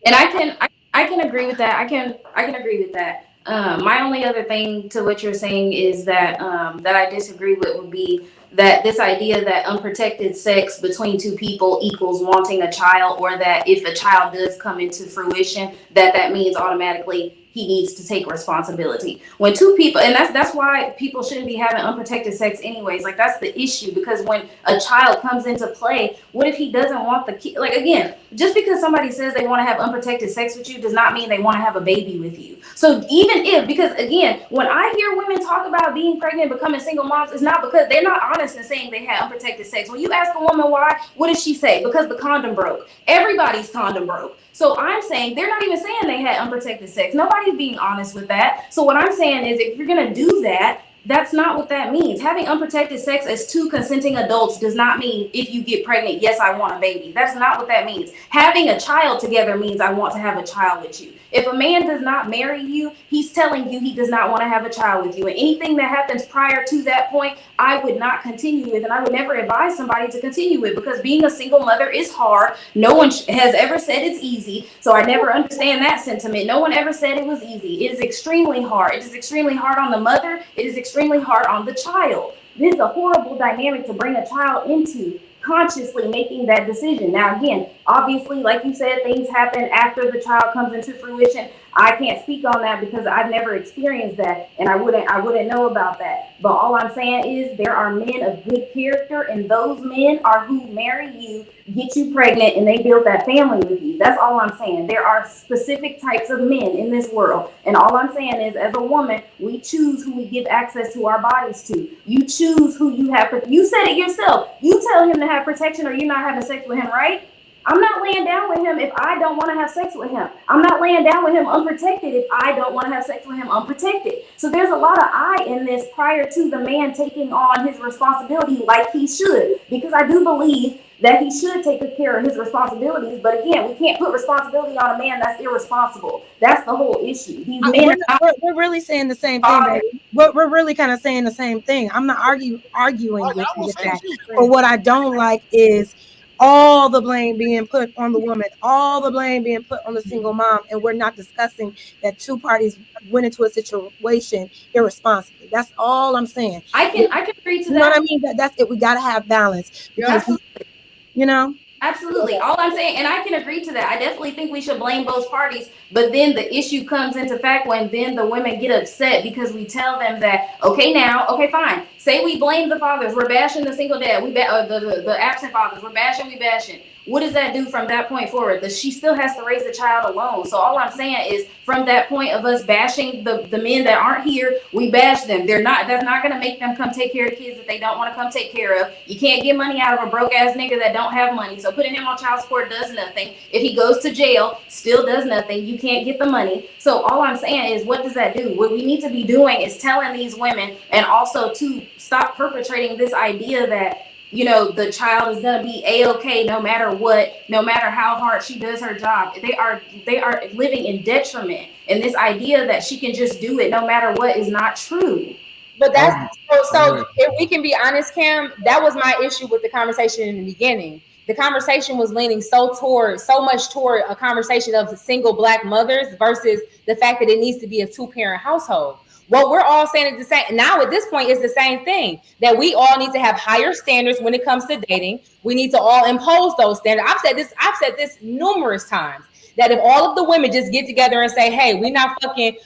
And I can agree with that. I can agree with that. My only other thing to what you're saying is that that I disagree with would be that this idea that unprotected sex between two people equals wanting a child, or that if a child does come into fruition, that that means automatically he needs to take responsibility. When two people, and that's why people shouldn't be having unprotected sex anyways. Like that's the issue, because when a child comes into play, what if he doesn't want the kid? Like again, just because somebody says they want to have unprotected sex with you does not mean they want to have a baby with you. So even if, because again, when I hear women talk about being pregnant, becoming single moms, it's not because they're not honest in saying they had unprotected sex. When you ask a woman why, what does she say? Because the condom broke. Everybody's condom broke. So I'm saying they're not even saying they had unprotected sex. Nobody's being honest with that. So what I'm saying is, if you're gonna do that, that's not what that means. Having unprotected sex as two consenting adults does not mean if you get pregnant, yes, I want a baby. That's not what that means. Having a child together means I want to have a child with you. If a man does not marry you, he's telling you he does not want to have a child with you. And anything that happens prior to that point, I would not continue with. And I would never advise somebody to continue with, because being a single mother is hard. No one has ever said it's easy. So I never understand that sentiment. No one ever said it was easy. It is extremely hard. It is extremely hard on the mother. It is extremely hard on the child. This is a horrible dynamic to bring a child into, consciously making that decision. Now, again, obviously, like you said, things happen after the child comes into fruition. I can't speak on that because I've never experienced that, and I wouldn't know about that. But all I'm saying is there are men of good character, and those men are who marry you, get you pregnant, and they build that family with you. That's all I'm saying. There are specific types of men in this world, and all I'm saying is, as a woman, we choose who we give access to our bodies to. You choose who you have. You said it yourself. You tell him to have protection, or you're not having sex with him, right? I'm not laying down with him if I don't want to have sex with him. I'm not laying down with him unprotected if I don't want to have sex with him unprotected. So there's a lot of I in this prior to the man taking on his responsibility like he should, because I do believe that he should take care of his responsibilities. But again, we can't put responsibility on a man that's irresponsible. That's the whole issue. These men are not We're really saying the same thing, baby. We're really kind of saying the same thing. I'm not arguing with you with that. But what I don't like is all the blame being put on the woman, all the blame being put on the single mom, and we're not discussing that two parties went into a situation irresponsibly. That's all I'm saying. I can agree to You know what I that. mean? That's it. We got to have balance because Absolutely. you know. Absolutely. All I'm saying, and I can agree to that. I definitely think we should blame both parties. But then the issue comes into fact when then the women get upset because we tell them that, okay, now, okay, fine. Say we blame the fathers. We're bashing the single dad. The absent fathers. We're bashing, we bashing. What does that do from that point forward? That she still has to raise the child alone. So all I'm saying is, from that point of us bashing the men that aren't here, we bash them. That's not gonna make them come take care of kids that they don't want to come take care of. You can't get money out of a broke ass nigga that don't have money. So putting him on child support does nothing. If he goes to jail, still does nothing. You can't get the money. So all I'm saying is, what does that do? What we need to be doing is telling these women, and also to stop perpetrating this idea that, you know, the child is going to be a-okay no matter what, no matter how hard she does her job. They are living in detriment, and this idea that she can just do it no matter what is not true. But that's so if we can be honest, Cam, that was my issue with the conversation in the beginning. The conversation was leaning so much toward a conversation of single black mothers versus the fact that it needs to be a two-parent household. What we're all saying is the same now at this point is the same thing, that we all need to have higher standards when it comes to dating. We need to all impose those standards. I've said this numerous times, that if all of the women just get together and say, hey, we not fucking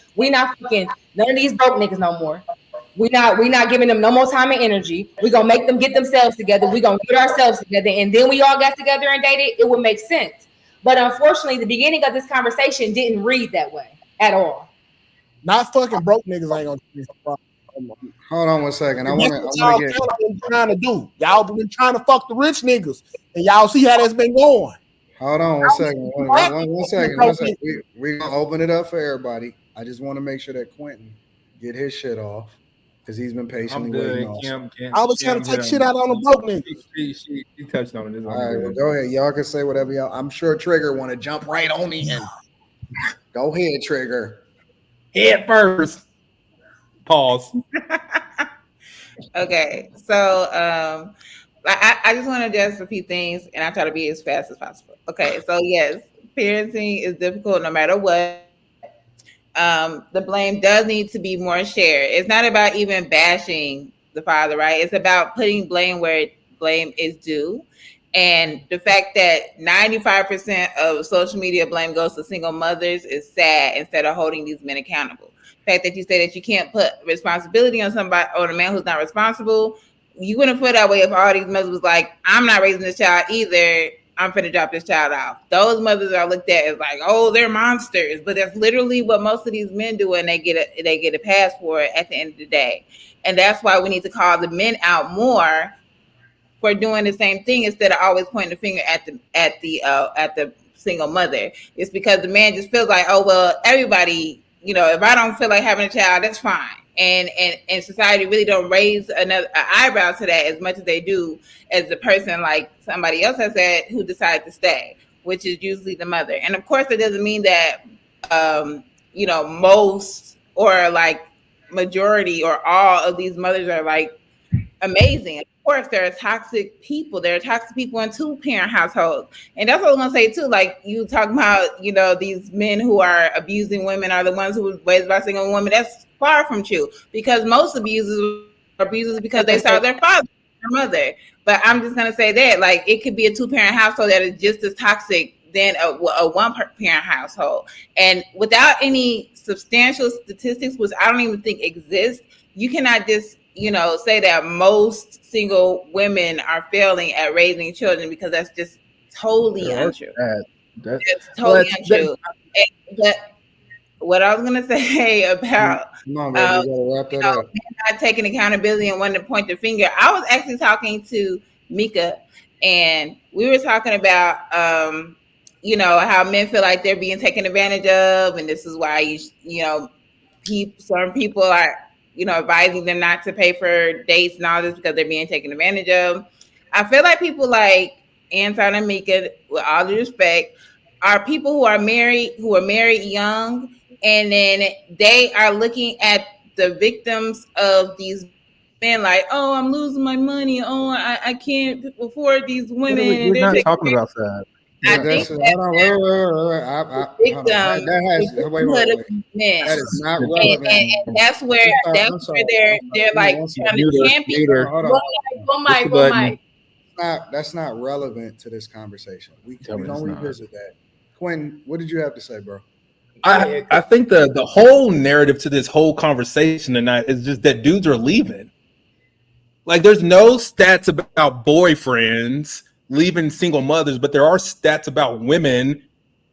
none of these broke niggas no more. We not giving them no more time and energy. We're gonna make them get themselves together. We're gonna get ourselves together, and then we all got together and dated, it would make sense. But unfortunately, the beginning of this conversation didn't read that way at all. Not fucking broke niggas ain't gonna change the problem. Hold on one second. I That's want what to y'all get. been trying to do. Y'all been trying to fuck the rich niggas, and y'all see how that's been going. Hold on one second. One second. One second. We're gonna open it up for everybody. I just want to make sure that Quentin get his shit off because he's been patiently waiting on. I was trying to take shit out on the broke niggas. She touched on it. All right, well, go ahead. Y'all can say whatever y'all. I'm sure Trigger want to jump right on in. Go ahead, Trigger. Head first. Pause. Okay, so I just want to address a few things, and I try to be as fast as possible. Okay, so yes, parenting is difficult no matter what. The blame does need to be more shared. It's not about even bashing the father, right? It's about putting blame where blame is due. And the fact that 95% of social media blame goes to single mothers is sad instead of holding these men accountable. The fact that you say that you can't put responsibility on somebody or a man who's not responsible, you wouldn't feel that way if all these mothers was like, I'm not raising this child either. I'm finna drop this child off. Those mothers are looked at as like, oh, they're monsters. But that's literally what most of these men do, and they get a pass for it at the end of the day. And that's why we need to call the men out more for doing the same thing instead of always pointing the finger at the single mother. It's because the man just feels like, oh well, everybody, if I don't feel like having a child, that's fine. And society really don't raise an eyebrow to that as much as they do as the person, like somebody else has said, who decided to stay, which is usually the mother. And of course, it doesn't mean that most or like majority or all of these mothers are like amazing. Of course, there are toxic people. There are toxic people in 2-parent households. And that's what I'm going to say, too. Like, you talk about, these men who are abusing women are the ones who were raised by single women. That's far from true, because most abusers are abusers because they saw their father, their mother. But I'm just going to say that, like, it could be a 2-parent household that is just as toxic than a 1-parent household. And without any substantial statistics, which I don't even think exist, you cannot just say that most single women are failing at raising children, because that's just totally untrue. That's totally untrue. But what I was going to say about not taking accountability and wanting to point the finger, I was actually talking to Mika, and we were talking about how men feel like they're being taken advantage of, and this is why certain people are advising them not to pay for dates and all this because they're being taken advantage of. I feel like people like Anton and Mika, with all due respect, are people who are married young, and then they are looking at the victims of these men like, oh, I'm losing my money. Oh, I can't afford these women. We're not talking about that. I think that is not relevant. And that's where they're like trying to champion. That's not relevant to this conversation. We don't revisit that. Quentin, what did you have to say, bro? I think the whole narrative to this whole conversation tonight is just that dudes are leaving. Like, there's no stats about boyfriends leaving single mothers, but there are stats about women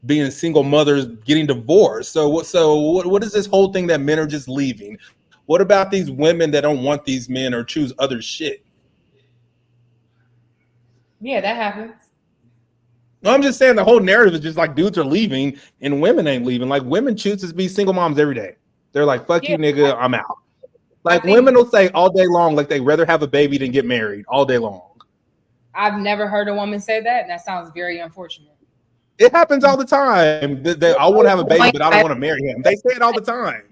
being single mothers getting divorced. So what is this whole thing that men are just leaving? What about these women that don't want these men or choose other shit? Yeah, that happens. No, I'm just saying the whole narrative is just like dudes are leaving and women ain't leaving. Like, women choose to be single moms every day. They're like, fuck you, nigga, I'm out. Like, women will say all day long, like, they'd rather have a baby than get married all day long. I've never heard a woman say that. That sounds very unfortunate. It happens all the time. I want to have a baby, but I don't want to marry him. They say it all the time.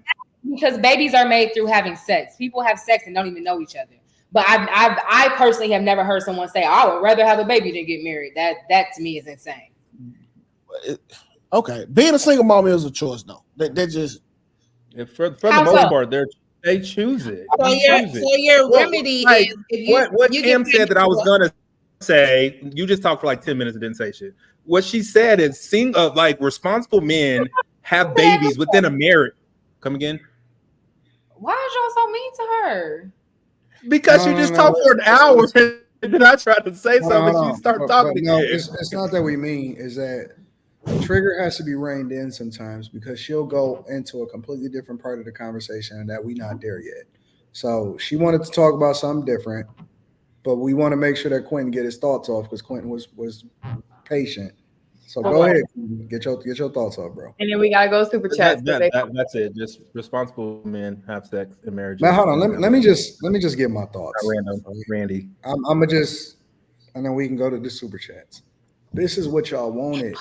Because babies are made through having sex. People have sex and don't even know each other. But I personally have never heard someone say, I would rather have a baby than get married. That to me is insane. Okay. Being a single mom is a choice, though. They just... For the most part, they choose it. So your remedy is... What Kim said that I was going to say, you just talked for like 10 minutes and didn't say shit. What she said is, responsible men have babies within a marriage. Come again? Why are y'all so mean to her? Because you just talked for an hour and then I tried to say something. You start talking again. No, it's not that we mean. Is that the trigger has to be reined in sometimes, because she'll go into a completely different part of the conversation and that we're not there yet. So she wanted to talk about something different, but we want to make sure that Quentin get his thoughts off, because Quentin was patient. So go ahead, get your thoughts off, bro. And then we gotta go super chat. That's it. Just responsible men have sex in marriage. Now hold on. Let me just get my thoughts. Randy. I'm gonna just, and then we can go to the super chats. This is what y'all wanted.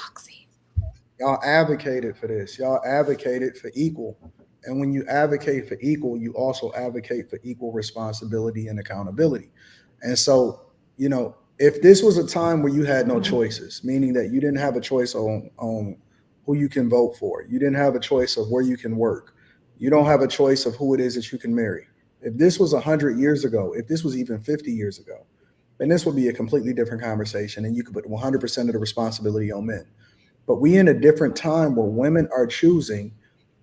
Y'all advocated for this. Y'all advocated for equal. And when you advocate for equal, you also advocate for equal responsibility and accountability. And so, if this was a time where you had no choices, meaning that you didn't have a choice on who you can vote for. You didn't have a choice of where you can work. You don't have a choice of who it is that you can marry. If this was 100 years ago, if this was even 50 years ago, then this would be a completely different conversation, and you could put 100% of the responsibility on men. But we in a different time where women are choosing,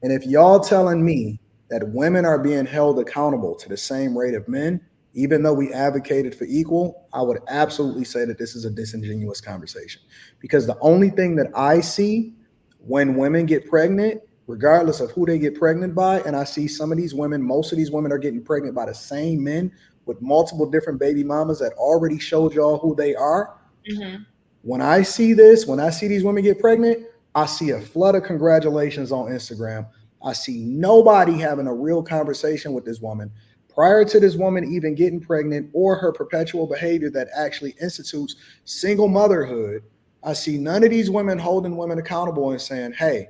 and if y'all telling me that women are being held accountable to the same rate of men, even though we advocated for equal, I would absolutely say that this is a disingenuous conversation. Because the only thing that I see when women get pregnant, regardless of who they get pregnant by, and I see some of these women, most of these women are getting pregnant by the same men with multiple different baby mamas that already showed y'all who they are. Mhm. When I see this, when I see these women get pregnant, I see a flood of congratulations on Instagram. I see nobody having a real conversation with this woman prior to this woman even getting pregnant or her perpetual behavior that actually institutes single motherhood. I see none of these women holding women accountable and saying, hey,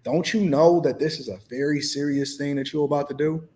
don't you know that this is a very serious thing that you're about to do?